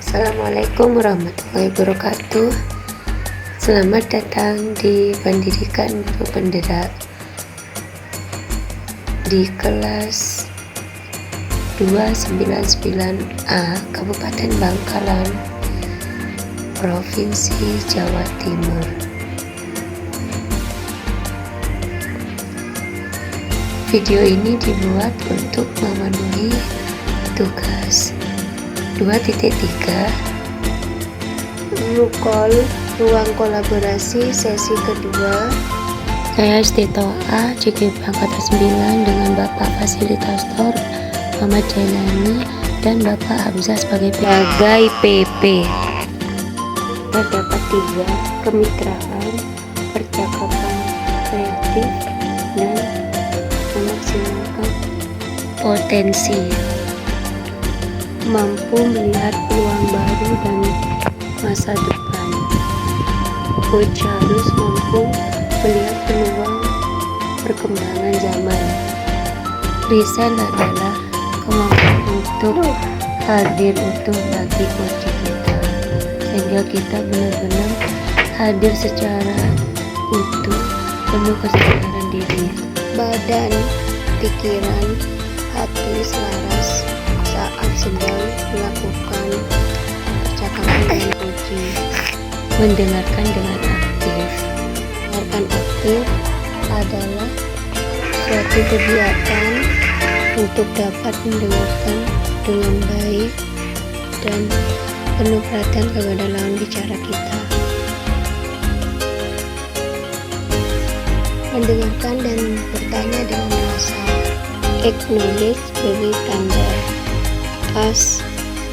Assalamualaikum warahmatullahi wabarakatuh. Selamat datang di Pendidikan Guru Penggerak di kelas 299A Kabupaten Bangkalan, Provinsi Jawa Timur. Video ini dibuat untuk memenuhi tugas 2.3 Rukol Ruang Kolaborasi sesi kedua. Saya Istitoa CGP Angkatan 9 dengan Bapak Fasilitator Muhammad Jailani dan Bapak Hamzah sebagai PP. Terdapat 3 kemitraan, percakapan kreatif, dan memaksimalkan potensi. Mampu melihat peluang baru dan masa depan. Coach harus mampu melihat peluang perkembangan zaman. Lisan adalah kemampuan untuk hadir utuh bagi coach kita, sehingga kita benar-benar hadir secara utuh, penuh kesadaran diri. Badan, pikiran, hati selaras saat sedang melakukan percakapan dengan coaching. Mendengarkan dengan aktif. Mendengarkan aktif adalah suatu kegiatan untuk dapat mendengarkan dengan baik dan penuh perhatian kepada lawan bicara kita. Mendengarkan dan bertanya dengan masalah. Acknowledge, beri tanda. As,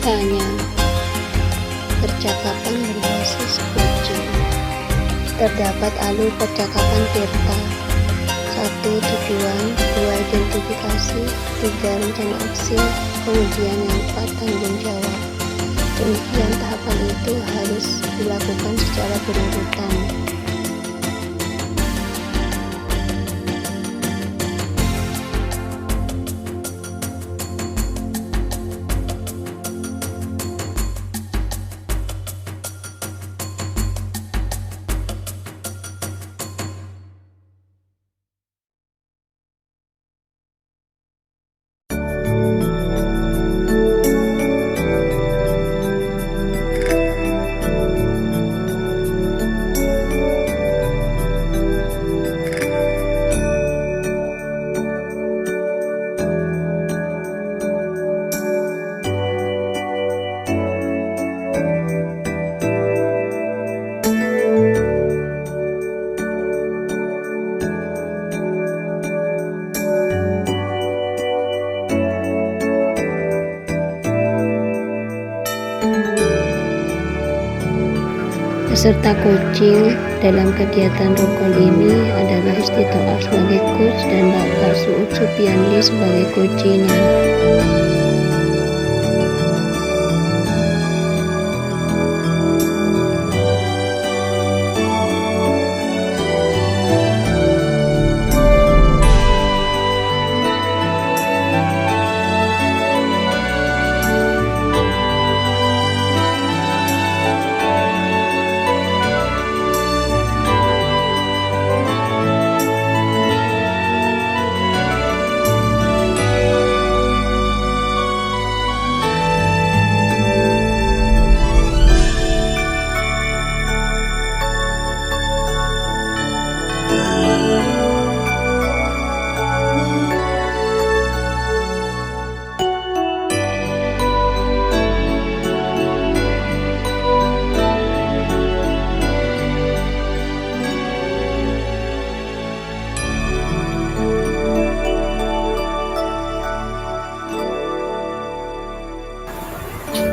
tanya. Percakapan berbasis coaching. Terdapat alur percakapan Tirta. 1. Tujuan, 2. Identifikasi, 3. Rencana aksi, kemudian yang 4. Tanggung jawab. Kemudian tahapan itu harus dilakukan secara berurutan. Peserta coaching dalam kegiatan Rukol ini adalah Istitoa sebagai coach dan Bapak Suud Supiandi sebagai coachnya.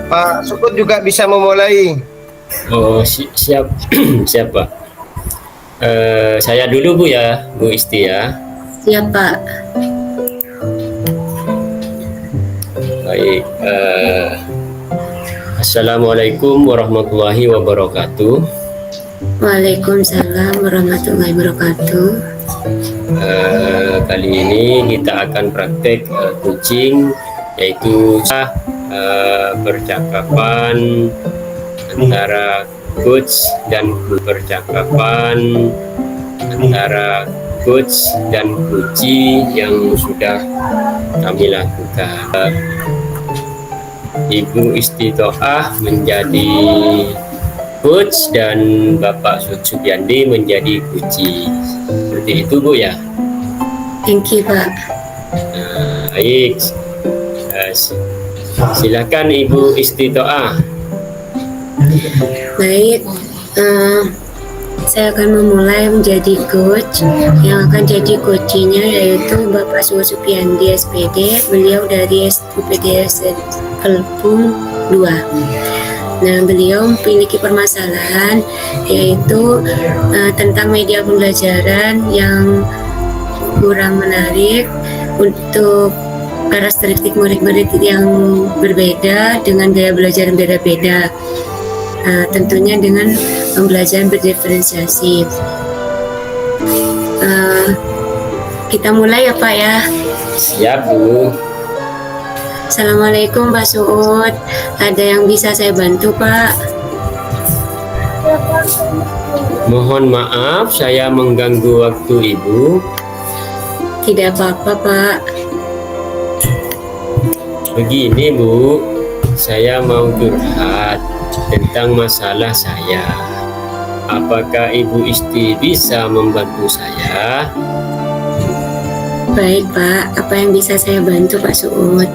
Pak Sukut juga bisa memulai. Oh, siap. Siap, Pak. Saya dulu, Bu, ya, Bu Isti, ya. Siap, Pak. Baik. Assalamualaikum warahmatullahi wabarakatuh. Waalaikumsalam warahmatullahi wabarakatuh. Kali ini kita akan praktek coaching, yaitu percakapan antara coach dan guru, percakapan antara coach dan kunci yang sudah kami lakukan. Ibu Istitoah menjadi coach dan Bapak Supiandi menjadi kunci. Seperti itu Bu ya. Thank you Pak. Baik. Silakan Ibu Istitoah. Baik, saya akan memulai menjadi coach. Yang akan jadi coachnya yaitu Bapak Supiandi SPD. Beliau dari UPD Kelpung 2. Nah, beliau memiliki permasalahan yaitu tentang media pembelajaran yang kurang menarik untuk karakteristik murid-murid yang berbeda dengan gaya belajar yang beda-beda. Tentunya dengan pembelajaran berdiferensiasi. Kita mulai ya Pak ya. Siap Bu. Assalamualaikum Pak Suud. Ada yang bisa saya bantu Pak? Mohon maaf saya mengganggu waktu Ibu. Tidak apa-apa Pak. Begini Bu, saya mau curhat tentang masalah saya. Apakah Ibu Isti bisa membantu saya? Baik Pak, apa yang bisa saya bantu Pak Suud?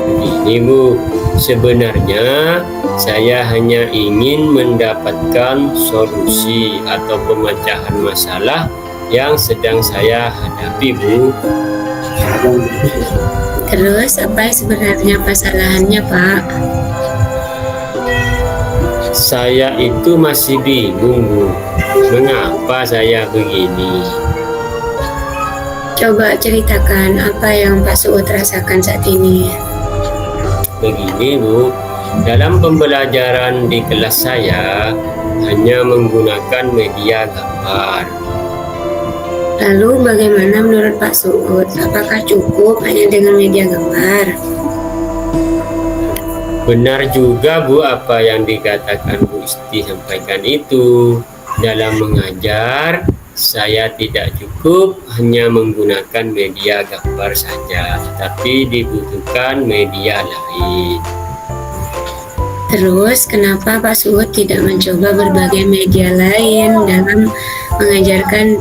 Begini Bu, sebenarnya saya hanya ingin mendapatkan solusi atau pemecahan masalah yang sedang saya hadapi Bu. Terus apa yang sebenarnya kesalahannya Pak? Saya itu masih bingung Bu, mengapa saya begini. Coba ceritakan apa yang Pak Suud rasakan saat ini. Begini Bu, dalam pembelajaran di kelas saya hanya menggunakan media gambar. Lalu bagaimana menurut Pak Suud? Apakah cukup hanya dengan media gambar? Benar juga Bu apa yang dikatakan Bu Isti sampaikan itu. Dalam mengajar, saya tidak cukup hanya menggunakan media gambar saja, tapi dibutuhkan media lain. Terus kenapa Pak Suud tidak mencoba berbagai media lain dalam mengajarkan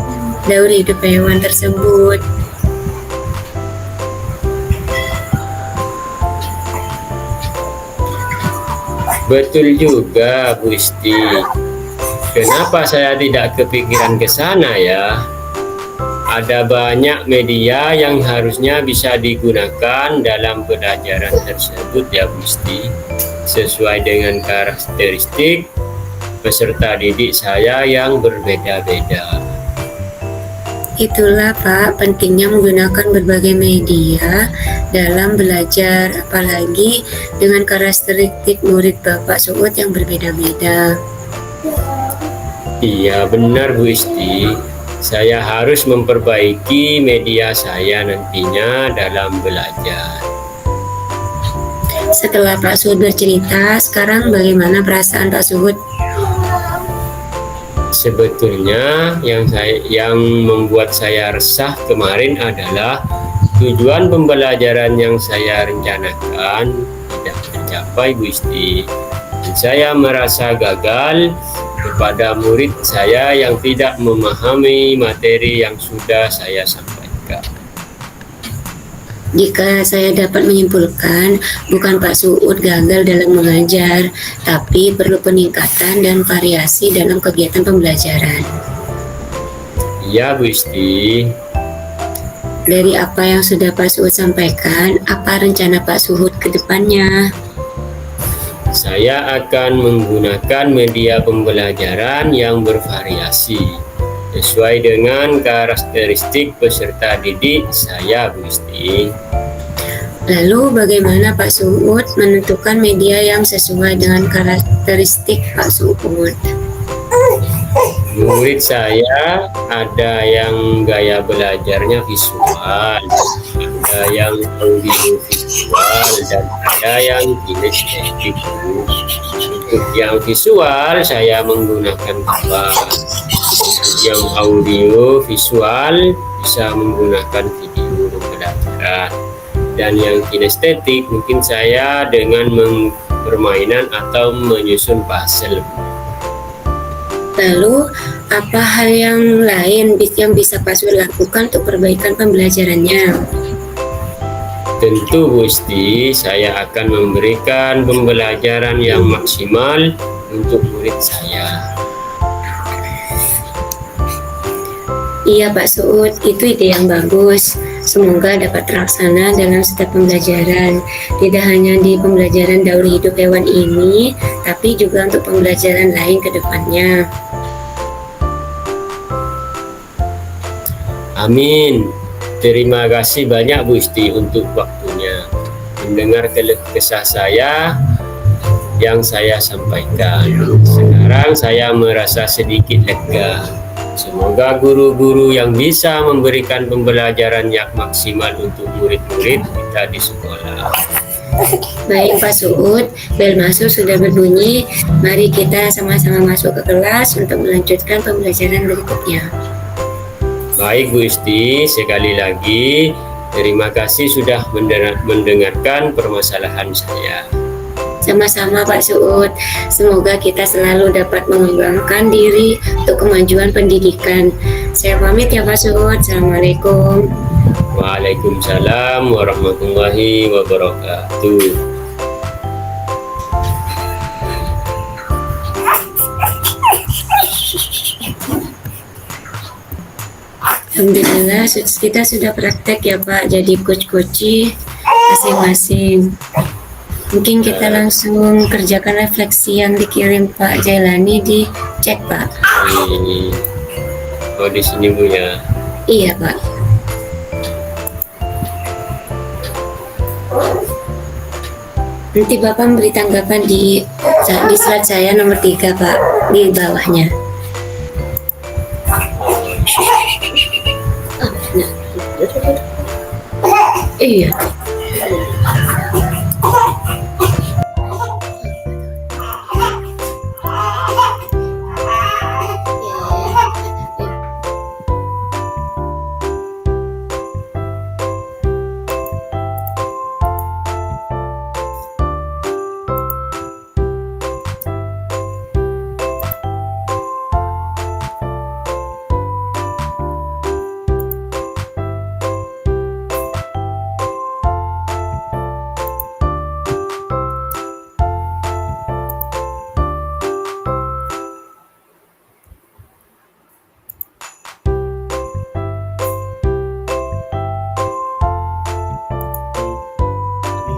daur hidup hewan tersebut? Betul juga Bu Isti. Kenapa saya tidak kepikiran ke sana ya? Ada banyak media yang harusnya bisa digunakan dalam pelajaran tersebut ya Bu Isti, sesuai dengan karakteristik peserta didik saya yang berbeda-beda. Itulah Pak, pentingnya menggunakan berbagai media dalam belajar, apalagi dengan karakteristik murid Bapak Suud yang berbeda-beda. Iya benar Bu Isti, saya harus memperbaiki media saya nantinya dalam belajar. Setelah Pak Suud bercerita, sekarang bagaimana perasaan Pak Suud? Sebetulnya yang membuat saya resah kemarin adalah tujuan pembelajaran yang saya rencanakan tidak tercapai Bu Isti. Dan saya merasa gagal kepada murid saya yang tidak memahami materi yang sudah saya sampaikan. Jika saya dapat menyimpulkan, bukan Pak Suud gagal dalam mengajar, tapi perlu peningkatan dan variasi dalam kegiatan pembelajaran. Iya Bu Isti. Dari apa yang sudah Pak Suud sampaikan, apa rencana Pak Suud ke depannya? Saya akan menggunakan media pembelajaran yang bervariasi sesuai dengan karakteristik peserta didik saya Bu Isti. Lalu bagaimana Pak Suud menentukan media yang sesuai dengan karakteristik Pak Suud? Murid saya ada yang gaya belajarnya visual, ada yang audiovisual, visual dan ada yang kinestetik. Untuk yang visual saya menggunakan apa? Yang audio visual bisa menggunakan video pembelajaran, dan yang kinestetik mungkin saya dengan permainan atau menyusun puzzle. Lalu, apa hal yang lain yang bisa Pak Suud lakukan untuk perbaikan pembelajarannya? Tentu Bu Isti, saya akan memberikan pembelajaran yang maksimal untuk murid saya. Iya Pak Suud, itu ide yang bagus. Semoga dapat terlaksana dalam setiap pembelajaran. Tidak hanya di pembelajaran daur hidup hewan ini, tapi juga untuk pembelajaran lain ke depannya. Amin. Terima kasih banyak Bu Isti untuk waktunya. Mendengar keluh kesah saya yang saya sampaikan. Sekarang saya merasa sedikit lega. Semoga guru-guru yang bisa memberikan pembelajaran yang maksimal untuk murid-murid kita di sekolah. Baik Pak Suud, bel masuk sudah berbunyi. Mari kita sama-sama masuk ke kelas untuk melanjutkan pembelajaran berikutnya. Baik Bu Isti, sekali lagi terima kasih sudah mendengarkan permasalahan saya. Sama-sama Pak Suud, semoga kita selalu dapat mengembangkan diri untuk kemajuan pendidikan. Saya pamit ya Pak Suud, Assalamualaikum. Waalaikumsalam warahmatullahi wabarakatuh. Alhamdulillah kita sudah praktek ya Pak, jadi coach-coachi masing-masing. Mungkin kita langsung kerjakan refleksi yang dikirim Pak Jailani, dicek Pak. Oh di sini Bu ya? Iya Pak. Nanti Bapak memberi tanggapan di slide saya nomor 3 Pak, di bawahnya. Iya.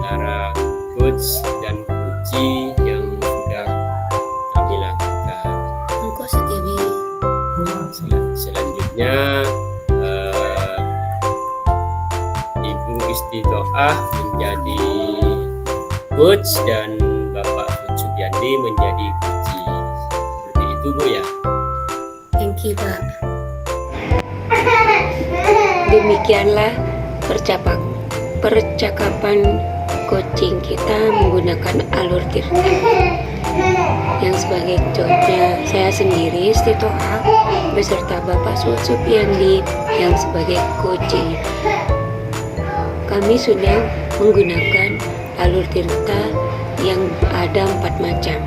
Antara coach dan coachee yang sudah kami lakukan. Selanjutnya Ibu Istitoah menjadi coach dan Bapak Supiandi menjadi coachee. Seperti itu Bu ya. Thank you Pak. Demikianlah percakapan coaching kita menggunakan alur Tirta. Yang sebagai coachnya saya sendiri Istitoah beserta Bapak Supiandi yang sebagai coaching. Kami sudah menggunakan alur Tirta yang ada 4 macam,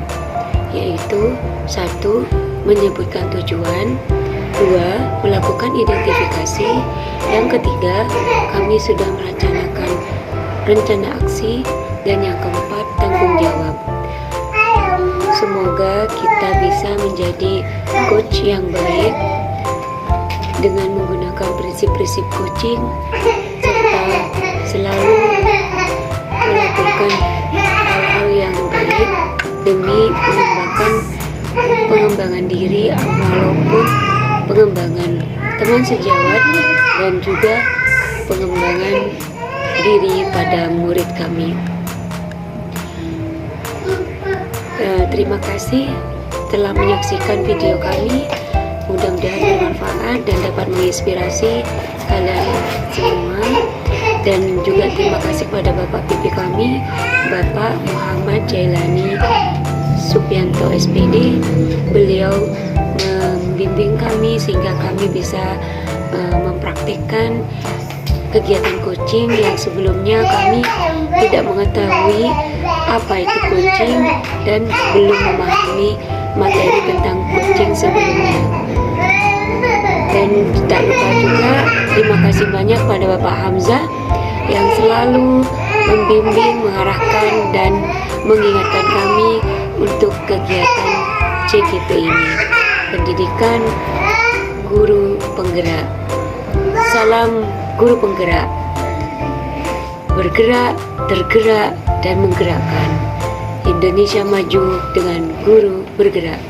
yaitu 1. Menyebutkan tujuan, 2. Melakukan identifikasi, yang ketiga kami sudah merencanakan rencana aksi, dan yang keempat tanggung jawab. Semoga kita bisa menjadi coach yang baik dengan menggunakan prinsip-prinsip coaching serta selalu melakukan hal-hal yang baik demi pengembangan diri maupun pengembangan teman sejawat dan juga pengembangan diri pada murid kami. Terima kasih telah menyaksikan video kami. Mudah-mudahan bermanfaat dan dapat menginspirasi kalian semua. Dan juga terima kasih kepada Bapak Pipi kami, Bapak Muhammad Jailani Supianto SPD. Beliau membimbing kami sehingga kami bisa mempraktikkan kegiatan coaching yang sebelumnya kami tidak mengetahui apa itu coaching dan belum memahami materi tentang coaching sebelumnya. Dan tak lupa juga terima kasih banyak pada Bapak Hamzah yang selalu membimbing, mengarahkan dan mengingatkan kami untuk kegiatan CGP ini, pendidikan guru penggerak. Salam guru penggerak, bergerak, tergerak dan menggerakkan. Indonesia maju dengan guru bergerak.